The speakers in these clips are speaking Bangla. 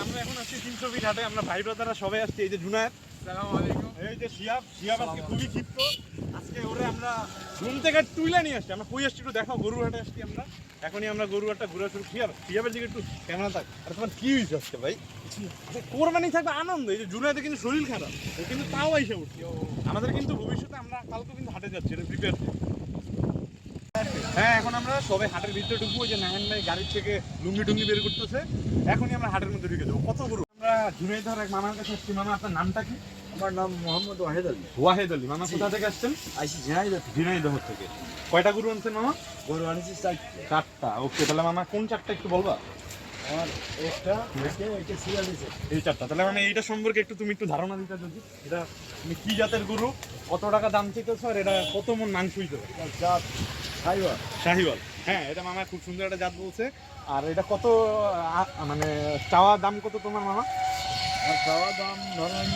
আমরা এখন আসছি 300 ফিট হাটে, আমরা ভাই ব্রাদাররা সবাই আসছি। এই যে জুনায়েদ, আসসালামু আলাইকুম, এই যে শিহাব আজকে খুবই ক্ষিপ্ত। আজকে ওরে আমরা ঘুম থেকে তুইলা নিয়ে আসছি। আমরা কই আসছি একটু দেখাও, গরুর হাটে আসছি আমরা। এখনই আমরা গরুর হাটটা ঘুরে শুরু। শিহাবের দিকে একটু ক্যামেরা থাক। আর তোমার কি হয়েছে আজকে ভাই? কোরবানি থাকবে আনন্দ। এই যে জুনায়েদের কিন্তু শরীর খারাপ, ও কিন্তু তাও আইসা উঠছে। আমাদের কিন্তু ভবিষ্যতে আমরা কালকে কিন্তু হাটে যাচ্ছি, এটা প্রিপেয়ার। হ্যাঁ, এখন আমরা সবাই হাটের ভিতরে ঢুকবো। যে নাহেন ভাই গাড়ির থেকে লুঙ্গি টুঙ্গি বের করতেছে। এখনই আমরা হাটের মধ্যে ঢুকে যাবো। কত গরু। আমরা ঝুনাইদ ধর এক মামার কাছে আসছি। মামা, আপনার নামটা কি? আমার নাম মোহাম্মদ ওয়াহেদ আলী। ওয়াহেদ আলী। মামা কোথা থেকে আসছেন? আইসি ঝিনাইদহ। ঝিনাইদহ থেকে। কয়টা গরু আনছেন মামা? গরু আনিছি চারটা। ওকে, তাহলে মামা কোন চারটা একটু বলবা? আমার একটা এটা সিরিয়াল দিয়েছে এই চারটা। তাহলে মানে এইটা সম্পর্কে একটু তুমি একটু ধারণা দিতে যদি। এটা তুমি কি জাতের গরু, কত টাকা দাম চাইতেছো, আর এটা কত মন মাংস হইতে পারে? জাত সাইওয়াল। শাহিওয়াল। হ্যাঁ, এটা মামা খুব সুন্দর একটা জাত বলছে। আর এটা কত মানে চাওয়া দাম কত তোমার মামা? আর চাওয়া দাম ধরেন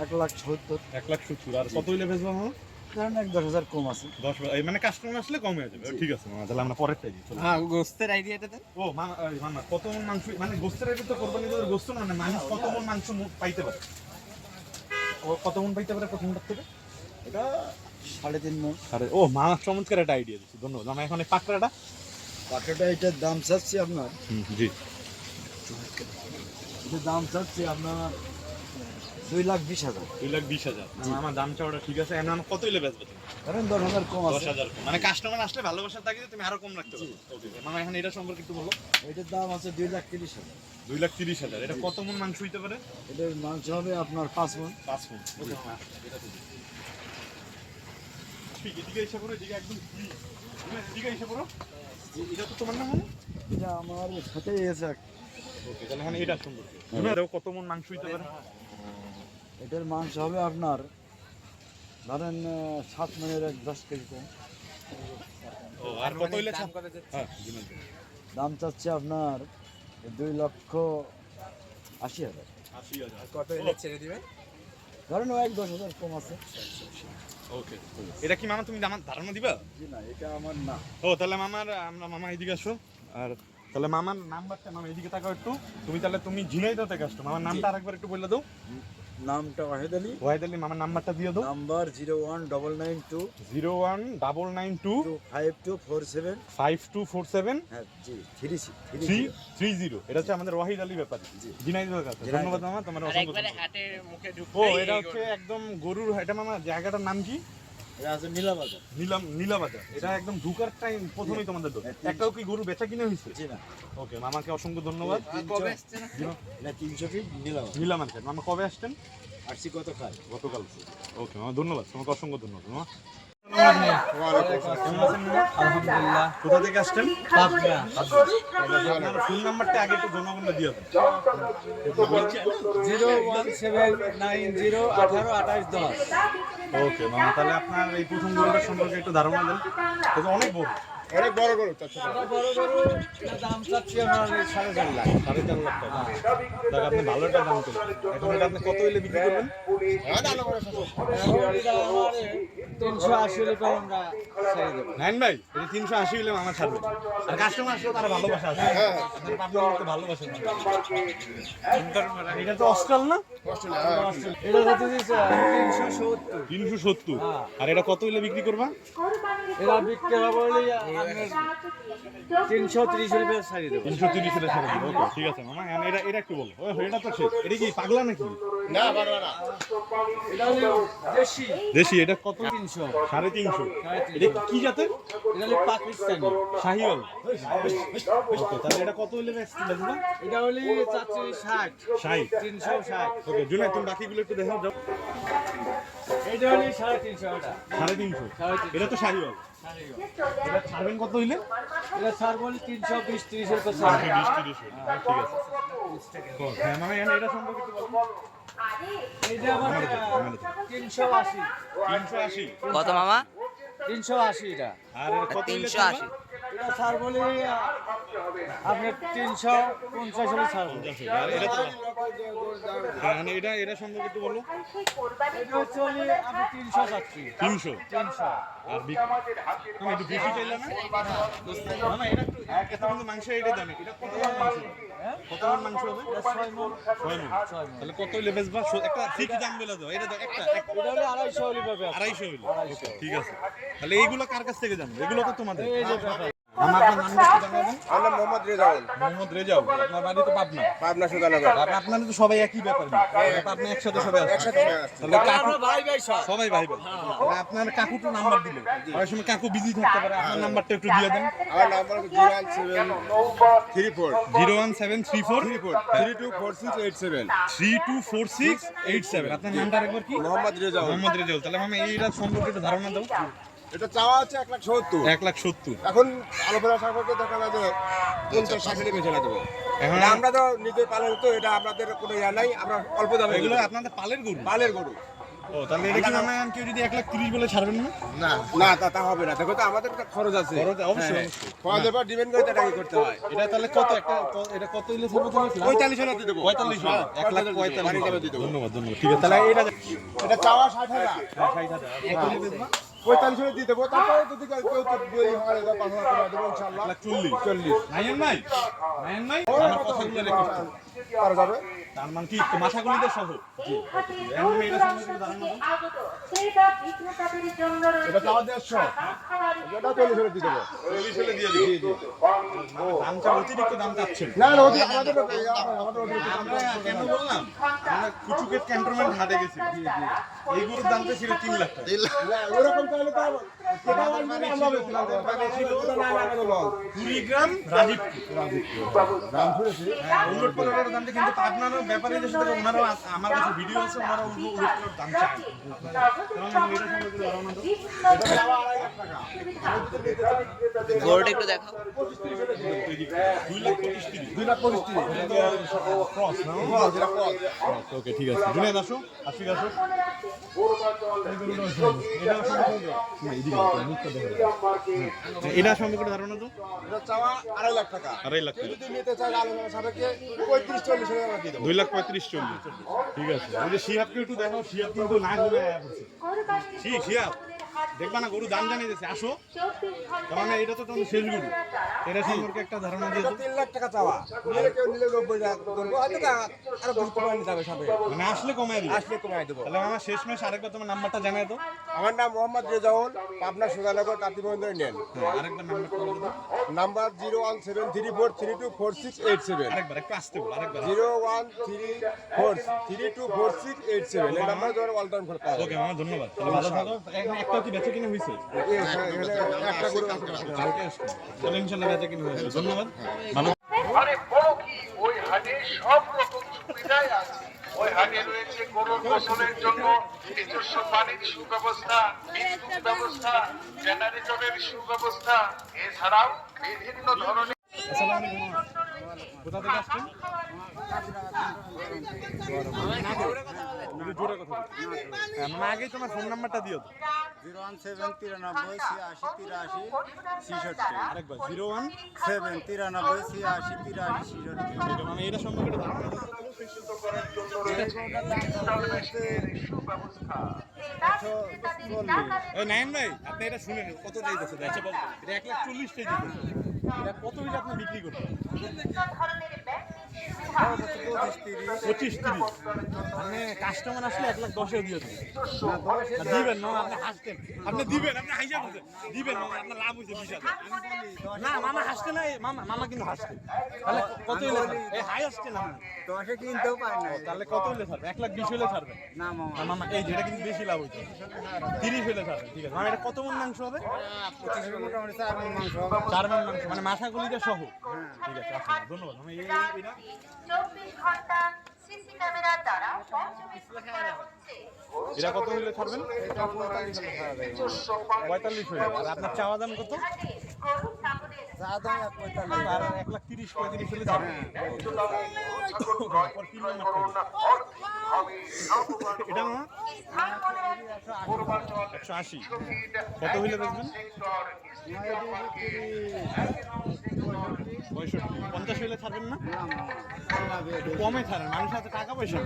1,70,000। 1,70,000। আর কত হইলে বেচবো মামা? ধরেন 10,000 কম আছে। 10, মানে কাস্টমার আসলে কম হয়ে যাবে। ঠিক আছে মামা, তাহলে আমরা পরেরটাই দিই। হ্যাঁ, গোস্তের আইডিয়াটা দেন। ও মামা, মামা কত মন মাংস, মানে গোস্তের আইডিয়া তো কোরবানি তোদের গোস্ত না, মানে মানুষ কত মন মাংস পাইতে পারে? ও কত মন পাইতে পারে প্রথমটার থেকে? এটা 3.5 মণ। ও মামা চমৎকার একটা আইডিয়া দিচ্ছি, ধন্যবাদ। আমরা এখন এই পাকড়াটা পাটাটা এটার দাম চাচ্ছি আপনার, জি এটার দাম চাচ্ছি আপনার 2,20,000। 2,20,000। আমার দাম চাওয়াটা ঠিক আছে। এখন কত হইলে বেচবে তুমি? ধরেন 10,000 কম আছে। 10,000। মানে কাস্টমার আসলে ভালোবাসার তাগিদে তুমি আরো কম রাখতে পারো। ওকে মামা, এখন এটা সম্পর্কে একটু বলো। এটার দাম আছে 2,30,000। 2,30,000। এটা কত মন মাংস হইতে পারে? এটার মাংস হবে আপনার 5 মণ। 5 মন। ওকে মামা, এটা তো ঠিক। এদিকে এসে পড়ো, এদিকে একদম ফ্রি। তুমি এদিকে এসে পড়ো। এটা তো তোমার না মানে? এটা আমার সাথেই এসে। ওকে, তাহলে এখন এটা সুন্দর। তুমি দেখো কত মন মাংস হইতে পারে? এটার মাংস হবে আপনার ধরেন 7 মণের 10 কেজি কম। ও, আর কত হইলে দাম কত যাচ্ছে? হ্যাঁ, দাম চাচ্ছে আপনার 2,80,000। 80,000। কত হলে ছেড়ে দিবেন? ধরেন 10,000 কম আছে। ওকে, এটা কি মামা তুমি আমার ধারণা দিবা? জি না, এটা আমার না। ও, তাহলে মামা এদিকে আসো। আর তাহলে মামার নাম্বারটা, মামা এদিকে তাকাও একটু। তুমি ঝিনাইদহ থেকে আসছো। মামার নামটা আরেকবার একটু বলে দাও। নামটা ওয়াহেদ আলী। ওয়াহিদ আলী। মামার নাম্বারটা দিয়ে দাও। নাম্বার 01992 01992 5247। 5247 হ্যাঁ জি, 30। 330। এটা হচ্ছে আমাদের ওয়াহিদ আলী ব্যাপারী, ঝিনাইদহের কাছে। ধন্যবাদ মামা, তোমার অসংখ্য আরেকবারে ধন্যবাদ। হাটের মুখে ঢুকতে। ও, এটা হচ্ছে একদম গরুর। এটা মামা জায়গাটার নাম কি? এটা আছে নীলাবাজার। নীলাবাজার। এটা একদম ঢুকার টাইম প্রথমেই তোমাদের দোষ। একটাও কি গরু বেচা কিনে হয়েছে? জি না, ওকে, মামাকে অসংখ্য ধন্যবাদ। কবে আসছেন? এটা 300 ফিট নীলাবাজার। নিলাম আনছেন। মামা কবে আসছেন? আসছি কত খায়। গতকাল। ওকে মামা, ধন্যবাদ, তোমাকে অসংখ্য ধন্যবাদ মামা। কেমন আছেন মামা? আলহামদুলিল্লাহ। কোথা থেকে আসছেন? পাবনা। আপনার ফোন নাম্বারটা আগে একটু জনগণকে দিয়ে দেন। 01790182810। ওকে মামা, তাহলে আপনার এই প্রথম গরুটার সম্পর্কে একটু ধারণা দেন। এটা অনেক বড়। অনেক বড় গরু। বড় গরু দাম চাচ্ছি আমার 4.5 লাখ। 4.5 লাখ টাকা। দেখ, আপনি ভালো একটা দাম পেলেন। এখন এটা আপনি কত হইলে বিক্রি করবেন? 380 হলে পরে আমরা ছেড়ে দেবো। নাইন ভাই, এটা 380 হইলে মামা ছাড়বে। আর কাস্টমার আসলে তারা ভালোবাসা আছে। আপনার পাবনার মতো ভালোবাসেন। এটা তো অস্ট্রাল না? এটা হচ্ছে 370। 370। আর এটা কত হইলে বিক্রি করবা? এরা বিক্রি হবে বলে আপনার 330 হলে পরে ছেড়ে দেবো। 330 হইলে ছাড়বে। ওকে, ঠিক আছে মামা। এখন এটা একটু বলো। ও, এটা তো শেষ। এটা কি পাগলা নাকি? না, পারবা না। এটা হলো দেশি। দেশি। এটা কত? 300। 350। এটা কি জাতের? এটা হলো পাকিস্তানি। শাহিওয়াল। ওকে, তাহলে এটা কত হইলে বেচবা? এটা হলো চাচ্ছি 60। 60। 360। ওকে, জুনাই তুমি বাকিগুলো একটু দেখাও যাও। এটা হলো 350 টাকা। 350। 350। এটা তো শাহিওয়াল। এটা ছাড়বেন কত হইলে? এটা স্যার বলি 320-30 এর কথা। 20-30 হইলে। ঠিক আছে। হ্যাঁ মামা, এখন এটা সম্পর্কে একটু বলো। এইটা আবার 380। 380। কত মামা? 380 এটা। আর এটা কত হইলে 380। এটা স্যার বলি আপনি 350 হলে ছাড়বো। 50 হইলে। আর এটা তো হ্যাঁ, মানে এটা সম্পর্কে একটু বলো। এটা হচ্ছে আমি 300 চাচ্ছি। 300। 300। আর তুমি একটু বেশি চাইলে না? মামা, এটা একটু এত কিন্তু মাংস এটা দামে এটা কত মণ মাংস কত মণ মাংস হবে 6 মণ। 6 মণ তাহলে কত হইলে বেচবা একটা ফিক্স দাম বলে দাও এটা দাও একটা এটা হলো 250 হলে পাবে। 250 হইলো ঠিক আছে তাহলে এইগুলো কার কাছ থেকে জানবো এগুলো তো তোমাদের এই যে ব্যাপার। আমার নাম কি জানাবেন আমার নাম মোহাম্মদ রেজাউল, মোহাম্মদ রেজাউল আপনার বাড়ি তো পাবনা পাবনা সুদানগর। আপনাদের তো সবাই একই ব্যাপার না আপনি একসাথে সবাই আসছেন একসাথে আসছি। তাহলে কাকু আমরা ভাই ভাই সব। সবাই ভাই ভাই তাহলে আপনার কাকু তো নাম্বার দিল অনেক সময় কাকু বিজি থাকতে পারে আপনার নাম্বারটা একটু দিয়ে দেন আমার নাম্বার 01734 01734 324687 324687 আপনার নামটা একবার কি মোহাম্মদ রেজাউল। মোহাম্মদ রেজাউল তাহলে মামা এইটা সম্পর্কে একটু ধারণা দাও এটা চাওয়া হচ্ছে 170। 170 এখন আলোচনা সাপেক্ষে দেখা যায় যে 50-60 বেচে না দেবো। এখন এটা আমরা তো নিজে পালন তো, এটা আপনাদের কোনো ইয়া নাই, আমরা অল্প দামে এগুলো এগুলো আপনাদের পালের গরু পালের গরু। ও তাহলে এটা কি মামা কেউ যদি 130 বলে ছাড়বেন না না না, তা হবে না। দেখো তো আমাদের একটা খরচ আছে, খরচ অবশ্যই, হ্যাঁ। অবশ্যই। খরচের পর ডিপেন্ড করে টাকা করতে হয়। এটা তাহলে কত একটা এটা কত হইলে ছাড়বো তুমি 45 হলে দিয়ে দেবো। 45 হ্যাঁ, 1,45,000 দিয়ে দেবো। ধন্যবাদ ধন্যবাদ ঠিক আছে তাহলে এটা এটা চাওয়া 60,000। 60,000 45 হলে দিয়ে দেবো। তারপরে যদি কেউ তো দুই হয়, 5,000 করে দেবো ইনশাআল্লাহ। 40 নাইন নাই আমার কথাগুলো রেকর্ড করো। পারা যাবে। তার মানে কি মাথাগুলিতে সহ জি এখন এটা সম্পর্কে ধারণা দাও এটা চাওয়া 150। এটা 40 হলে দিয়ে দেবো। 40 হলে দিয়ে দিই দামটা অতিরিক্ত দাম চাচ্ছেন না না, ওদের আমাদের অতিরিক্ত দাম আমরা কেন বললাম আমরা কুচুকেট ক্যান্টনমেন্ট হাটে গেছি এই গরুর দামটা ছিল 3 লাখ টাকা না, ওরকম চাইলে তো কেটা আসবে, আমরা বেশিলাম। এটা না লাগানো লস। কুড়িগ্রাম রাজীবপুর দাম শুনেছি। উলট পালটের দামটা কিন্তু পাবনারও ব্যাপারীদের সাথে ওনারাও আমার কাছে ভিডিও আছে ওনারা উলট পালটের দাম চায় এটা চাওয়া 2.5 লাখ টাকা। গরুটা একটু দেখাও 2 লাখ 25 ক্রস না এটা কত? ওকে ঠিক আছে জুনেদ আসো আশিক আসো এটা সম্পর্কে ধারণা তো এটা চাওয়া 2.5 লাখ টাকা। 2.5 লাখ টাকা যদি নিতে চাই আলোচনা সাপেক্ষে 35-40 হাজার টাকা দিয়ে দেবো। 2 লাখ 35-40 ঠিক আছে ওই যে শিয়াবকে একটু দেখো শিয়াব কিন্তু না ঘুরে আয়া করছে শিয়াব দেখবা না গরু দাম জানিয়ে দিয়েছে আসো কারণ এটা তো তোমাদের শেষ গরু এটা সম্পর্কে একটা ধারণা দিয়ে এটা 3 লাখ টাকা চাওয়া। নিলে কেউ নিলে 90 টাকা করবো, হয়তো তা আরো কিছু কমায় নিতে হবে সাপে। মানে আসলে কমায় দিবে আসলে কমায় দেবো। তাহলে আমার শেষ মাস আরেকবার তোমার নাম্বারটা জানাই দাও আমার নাম মোহাম্মদ রেজাউল, পাবনা সুদানগর কাতিবন্দর নেন। আরেকবার নাম্বারটা বলে দাও নাম্বার 01734324687। আরেকবার একটু আসতে বলো আরেকবার 01343243687। এই নাম্বার ধরে অল টাইম ফোন পাওয়া ওকে মামা ধন্যবাদ তাহলে ভালো থাকো একটা কি বেচে কিনে হয়েছে একটা করে তাহলে ইনশাল্লাহ বেচে কিনে হয়েছে ধন্যবাদ ভালো আরে বড় কি ওই হাটে সব রকম সুবিধাই আছে। ওই হাটে রয়েছে গরুর গোসলের জন্য নিজস্ব পানির সুব্যবস্থা, বিদ্যুৎ ব্যবস্থা, জেনারেটরের সুব্যবস্থা, এছাড়াও বিভিন্ন ধরনের আসসালামু আলাইকুম কোথা থেকে আসছেন জোরে কথা মানে আগেই তোমার ফোন নাম্বারটা দিও তো 01793838366 আরেকবার 01 793838366 এটা মানে এটা সম্পর্কে ধারণা দাও প্রতিষ্ঠিত করার জন্য রয়েছে ইনস্টলমেন্টের সুব্যবস্থা। ওই নাইন ভাই আপনি এটা শুনেন কত চাইতেছে আচ্ছা বল এটা 1,40,000 চাইতেছে এটা কত হইলে আপনি বিক্রি করবেন 25-30 মানে কাস্টমার আসলে 1,10,000 দিয়ে দেবেন দিবেন না আপনি হাসতেন আপনি দিবেন আপনি হাসিয়া বলছেন দিবেন না আপনার লাভ হইছে 20,000 না মামা হাসতে না মামা কিন্তু হাসতে তাহলে কত হইলে এই হাই আসছে না 10 কিনতেও পারি না। তাহলে কত হইলে ছাড়বে 1,20,000 হইলে ছাড়বে না মামা, না মামা এই যেটা কিন্তু বেশি লাভ হইছে 30 হইলে ছাড়বে ঠিক আছে মামা এটা কত মণ মাংস হবে 25 মোটামুটি 4 মণ মাংস হবে। 4 মণ মাংস মানে মাথা গুলিটা সহ ঠিক আছে আসুন ধন্যবাদ আমি এটা 24 ঘন্টা সিসি ক্যামেরার দ্বারা পর্যবেক্ষণ করা হচ্ছে। এটা কত হইলে ছাড়বেন 45 হইলে আর আপনার চাওয়া দাম কত গরু ছাগলের চা দাম 45। আর 1,30-35 হইলে ছাড়বেন পর 3 নম্বর এটা মামা স্থান মনে রাখবেন 180 কত হইলে বেচবেন 65 50 হইলে ছাড়বেন না কমে ছাড়েন মানুষ হাতে টাকা পয়সা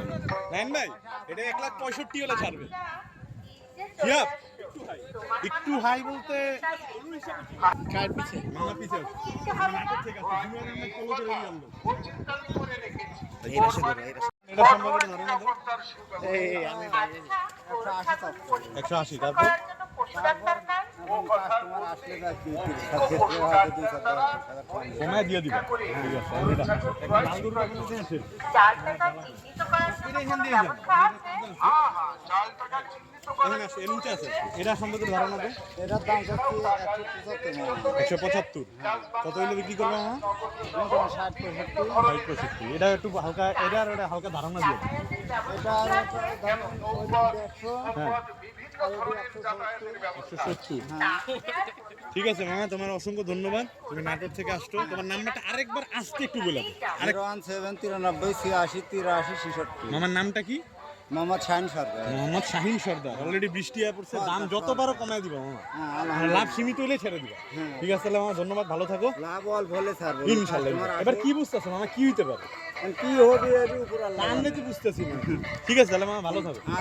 নেই ভাই এটা 1,65,000 হলে ছাড়বে শিয়াব একটু একটু হাই বলতে মামা পিছে নাটক থেকে আসছে জুনিয়র আমরা কলো করে দিয়ে আনলো চিন্তামি করে রেখেছি এটা সম্পর্কে ধারণা দাও। তার সুব্যবস্থা 180 তারপর কাস্টমার আসলে বা কি ক্ষেত্রে হয়তো 200 টাকা কমায় দিয়ে দিবা ঠিক আছে এটা একটা লাল গরু আপনি দিয়েছেন এখানে আসে এর নিচে আছে এটা সম্পর্কে ধারণা দাও। এটার দাম হচ্ছে 175 কত হইলে বিক্রি করবো আমার 60 65 এটা একটু হালকা এটা আর ওটা হালকা ধারণা দিয়ে দাও। এটা হ্যাঁ 170 ঠিক আছে মামা তোমার অসংখ্য ধন্যবাদ তুমি নাটক থেকে আসছো তোমার নাম্বারটা আরেকবার আসতে একটু বলে দাও। 01793 মামার নামটা কি? মোহাম্মদ শাহিন সরকার। মোহাম্মদ শাহিন সর্দার। অলরেডি বৃষ্টি আয়া পড়ছে দাম যতবারও কমায় দিবা মামা লাভ সীমিত হইলে ছেড়ে দিবা ঠিক আছে তাহলে মামা ধন্যবাদ ভালো থাকো লাভ অল বলে স্যার ইনশাআল্লাহ এবার কি বুঝতেছো মামা কি হইতে পারে কি হবে এর উপর আল্লাহ আমরা তো বুঝতেছি না ঠিক আছে তাহলে মামা ভালো থাকো। আচ্ছা।